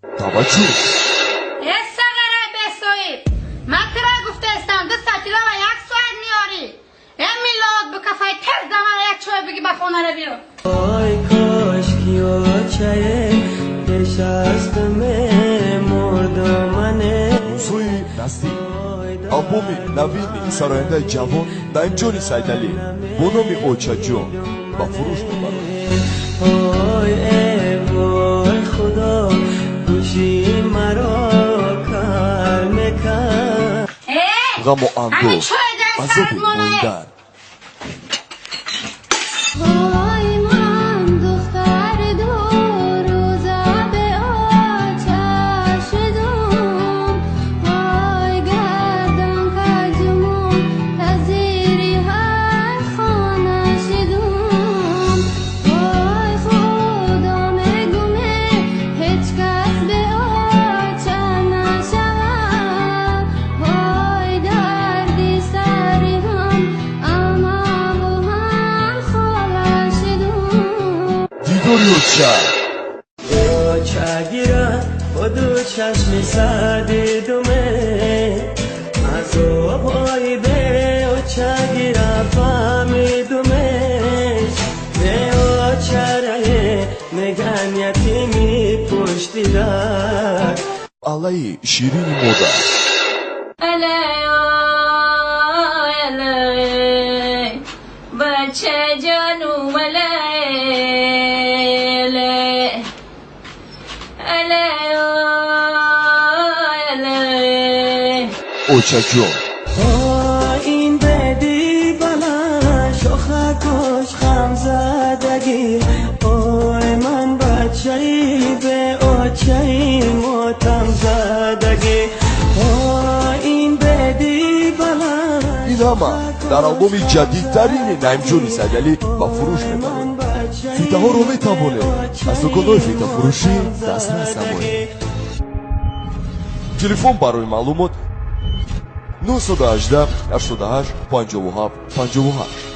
توجه. استقره بسوید من ترا گفته استم 2 ساعتی و 1 ساعت میاری این میلاد به کفای تر زمان یک چوه بگی به خونه رو بیرون. آی کاش کیو چه نشستمه مردمانه موضوعی نزدیک آلبوم نوین سراینده جوان نعیمجان سیدعلی با نام اوچا جون با فروش میبرد. آی وای خدا گوشی مرا کار میکن غم و اندوه عذاب موندن. وای من دختر 2 روزه به آتش دوم وای گردن کجمون تزیری هر خانه شدوم وای خدا میگومه هیچ کس به آتش نشود وای دردی سری هم اما با هم خلاص شدوم دیداری اوچا اوچا گیره با 2 چشم سرد دومه از های به اوچا گیره فهمیدومش به اوچا ره نگن یتیمی پشتی در علی شیرین مودا الی بچه جانو اوچا جون. این بدی بلند شاخکش خم زدگی آی من بچه‌ای به اوچه‌ای ماتم زدگی این بدی بلند این همه در آلبوم جدیدترین نعیمجان سیدعلی با فروش میبرد. فیته ها رو میتوانه از دکان‌های فیته فروشی دسترس نمایید. تلفن برای معلومات 918 88 57 58.